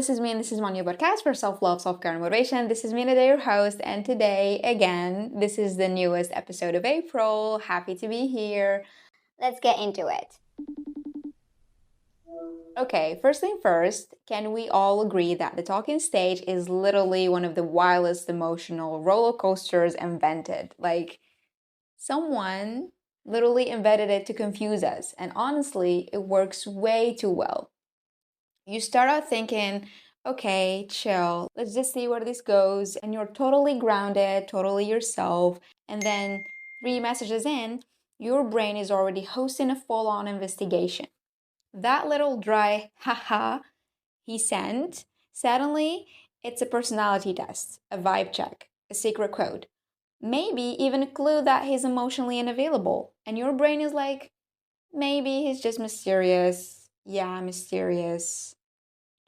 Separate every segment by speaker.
Speaker 1: this is me and this is my new podcast for self-love, self-care, and motivation. This is Mina, your host, and today, again, this is the newest episode of April. Happy to be here.
Speaker 2: Let's get into it.
Speaker 1: Okay, first thing first, can we all agree that the talking stage is literally one of the wildest emotional roller coasters invented? Like, someone literally invented it to confuse us, and honestly, it works way too well. You start out thinking, okay, chill, let's just see where this goes. And you're totally grounded, totally yourself. And then 3 messages in, your brain is already hosting a full on investigation. That little dry, haha, he sent, suddenly it's a personality test, a vibe check, a secret code, maybe even a clue that he's emotionally unavailable. And your brain is like, maybe he's just mysterious. Yeah, mysterious.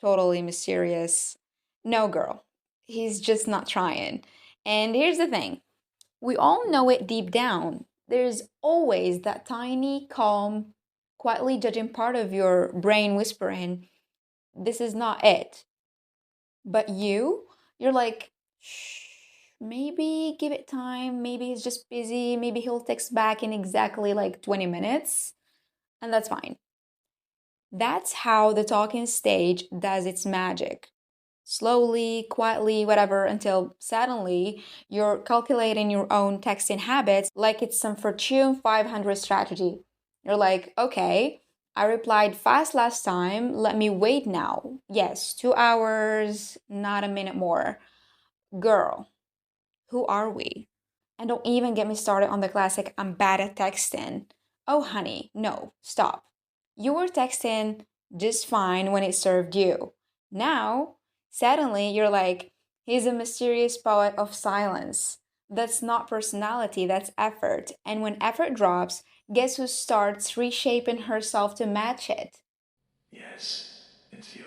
Speaker 1: Totally mysterious. No, girl, he's just not trying. And here's the thing, we all know it deep down. There's always that tiny, calm, quietly judging part of your brain whispering, this is not it. But you're like, shh, maybe give it time. Maybe he's just busy. Maybe he'll text back in exactly like 20 minutes. And that's fine. That's how the talking stage does its magic. Slowly, quietly, whatever, until suddenly you're calculating your own texting habits like it's some Fortune 500 strategy. You're like, okay, I replied fast last time, let me wait now. Yes, 2 hours, not a minute more. Girl, who are we? And don't even get me started on the classic, I'm bad at texting. Oh, honey, no, stop. You were texting just fine when it served you. Now, suddenly you're like, he's a mysterious poet of silence. That's not personality, that's effort. And when effort drops, guess who starts reshaping herself to match it?
Speaker 3: Yes, it's you.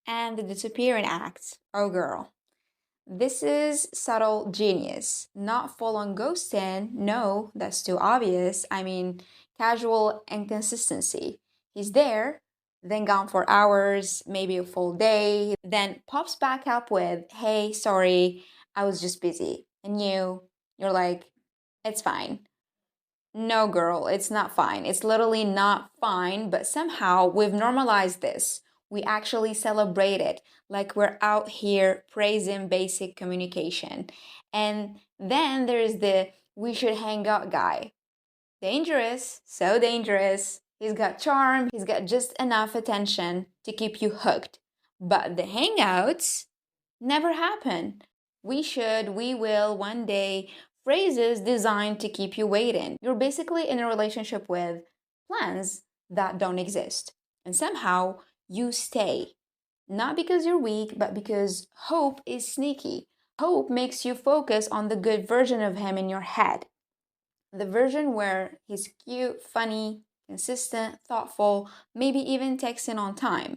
Speaker 1: And the disappearing act. Oh, girl. This is subtle genius, not full on ghosting. No, that's too obvious. I mean, casual inconsistency. He's there, then gone for hours, maybe a full day, then pops back up with, hey, sorry, I was just busy. And you're like, it's fine. No, girl, it's not fine. It's literally not fine, but somehow we've normalized this. We actually celebrate it like we're out here praising basic communication. And then there's the we should hang out guy. Dangerous, so dangerous. He's got charm, he's got just enough attention to keep you hooked. But the hangouts never happen. We should, we will, one day, phrases designed to keep you waiting. You're basically in a relationship with plans that don't exist. And somehow you stay. Not because you're weak, but because hope is sneaky. Hope makes you focus on the good version of him in your head. The version where he's cute, funny, consistent, thoughtful, maybe even texting on time.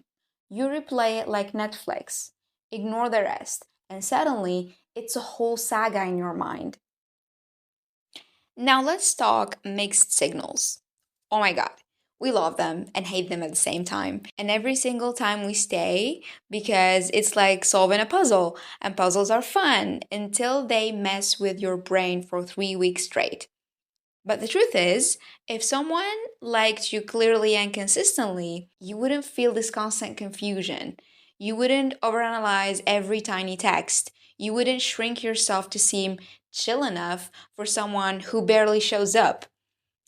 Speaker 1: You replay it like Netflix, ignore the rest, and suddenly it's a whole saga in your mind. Now let's talk mixed signals. Oh my god, we love them and hate them at the same time. And every single time we stay, because it's like solving a puzzle, and puzzles are fun until they mess with your brain for 3 weeks straight. But the truth is, if someone liked you clearly and consistently, you wouldn't feel this constant confusion. You wouldn't overanalyze every tiny text. You wouldn't shrink yourself to seem chill enough for someone who barely shows up.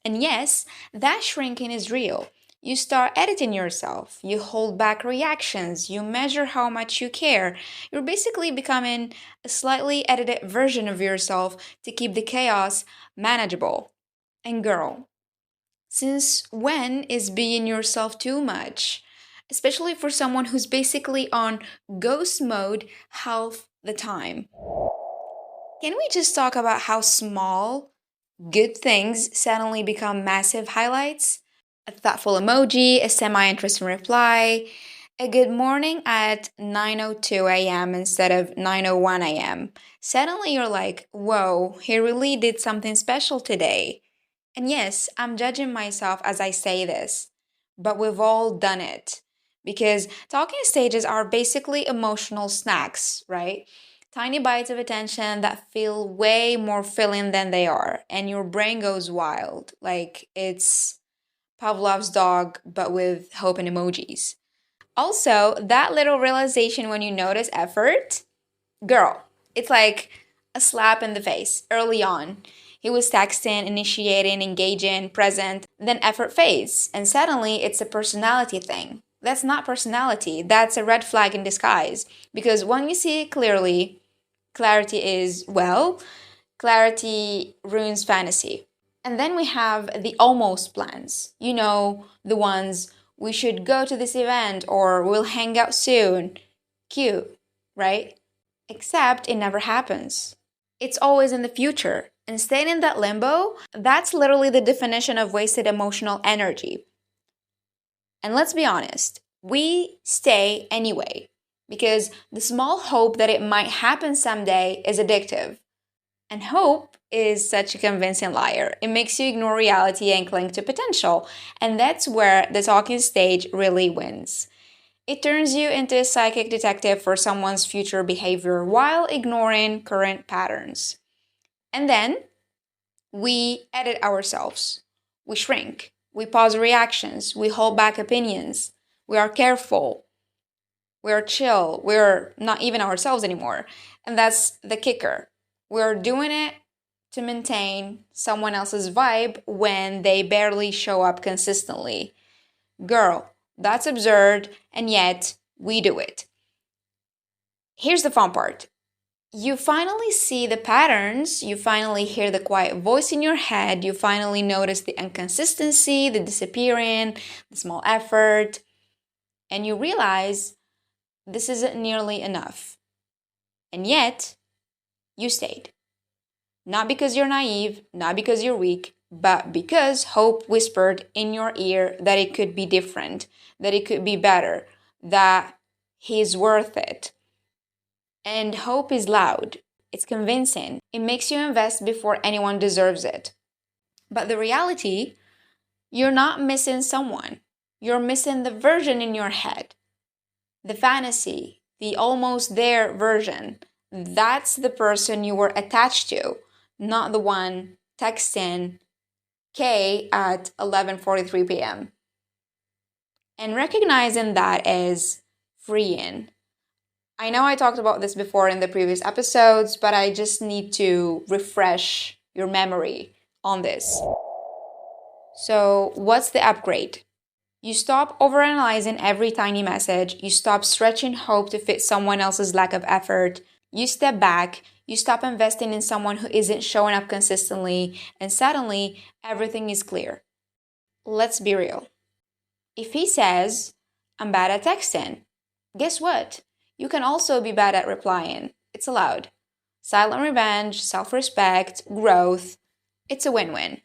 Speaker 1: And yes, that shrinking is real. You start editing yourself, you hold back reactions, you measure how much you care. You're basically becoming a slightly edited version of yourself to keep the chaos manageable. And girl, since when is being yourself too much? Especially for someone who's basically on ghost mode half the time. Can we just talk about how small, good things suddenly become massive highlights? A thoughtful emoji, a semi interesting reply, a good morning at 9:02 a.m. instead of 9:01 a.m. Suddenly you're like, whoa, he really did something special today. And yes, I'm judging myself as I say this, but we've all done it. Because talking stages are basically emotional snacks, right? Tiny bites of attention that feel way more filling than they are, and your brain goes wild. Like it's Pavlov's dog, but with hope and emojis. Also, that little realization when you notice effort, girl, it's like a slap in the face early on. He was texting, initiating, engaging, present, then effort fades, and suddenly it's a personality thing. That's not personality, that's a red flag in disguise. Because when you see it clearly, clarity is, well, clarity ruins fantasy. And then we have the almost plans. You know, the ones we should go to this event or we'll hang out soon. Cute, right? Except it never happens. It's always in the future. And staying in that limbo, that's literally the definition of wasted emotional energy. And let's be honest, we stay anyway because the small hope that it might happen someday is addictive. And hope is such a convincing liar. It makes you ignore reality and cling to potential. And that's where the talking stage really wins. It turns you into a psychic detective for someone's future behavior while ignoring current patterns. And then we edit ourselves. We shrink. We pause reactions. We hold back opinions. We are careful. We are chill. We're not even ourselves anymore. And that's the kicker. We're doing it to maintain someone else's vibe when they barely show up consistently. Girl, that's absurd, and yet we do it. Here's the fun part. You finally see the patterns, you finally hear the quiet voice in your head, you finally notice the inconsistency, the disappearing, the small effort, and you realize this isn't nearly enough. And yet, you stayed. Not because you're naive, not because you're weak, but because hope whispered in your ear that it could be different, that it could be better, that he's worth it. And hope is loud. It's convincing. It makes you invest before anyone deserves it. But the reality, you're not missing someone. You're missing the version in your head. The fantasy, the almost there version. That's the person you were attached to, not the one texting K at 11:43 p.m. And recognizing that is freeing. I know I talked about this before in the previous episodes, but I just need to refresh your memory on this. So, what's the upgrade? You stop overanalyzing every tiny message, you stop stretching hope to fit someone else's lack of effort, you step back, you stop investing in someone who isn't showing up consistently, and suddenly everything is clear. Let's be real. If he says, I'm bad at texting, guess what? You can also be bad at replying. It's allowed. Silent revenge, self respect, growth. It's a win win.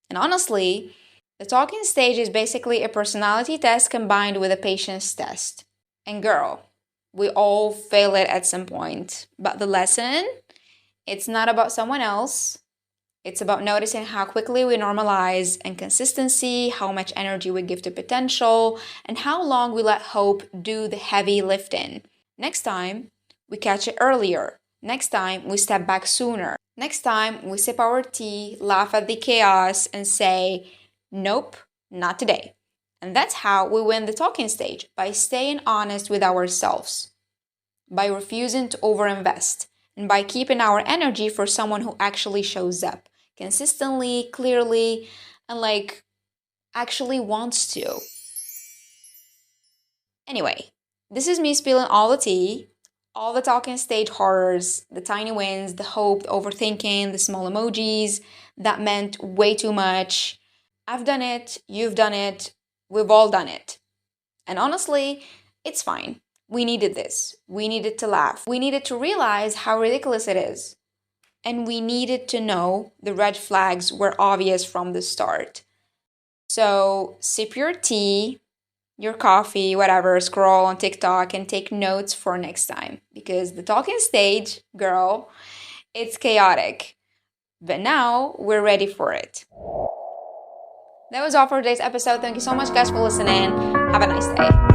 Speaker 1: And honestly, the talking stage is basically a personality test combined with a patience test. And girl, we all fail it at some point. But the lesson, it's not about someone else. It's about noticing how quickly we normalize inconsistency, how much energy we give to potential, and how long we let hope do the heavy lifting. Next time, we catch it earlier. Next time, we step back sooner. Next time, we sip our tea, laugh at the chaos, and say, nope, not today. And that's how we win the talking stage, by staying honest with ourselves, by refusing to overinvest, and by keeping our energy for someone who actually shows up consistently, clearly, and actually wants to. Anyway, this is me spilling all the tea, all the talking stage horrors, the tiny wins, the hope, the overthinking, the small emojis that meant way too much. I've done it, you've done it, we've all done it. And honestly, it's fine. We needed this. We needed to laugh. We needed to realize how ridiculous it is. And we needed to know the red flags were obvious from the start. So sip your tea, your coffee, whatever, scroll on TikTok and take notes for next time. Because the talking stage, girl, it's chaotic. But now we're ready for it. That was all for today's episode. Thank you so much, guys, for listening. Have a nice day.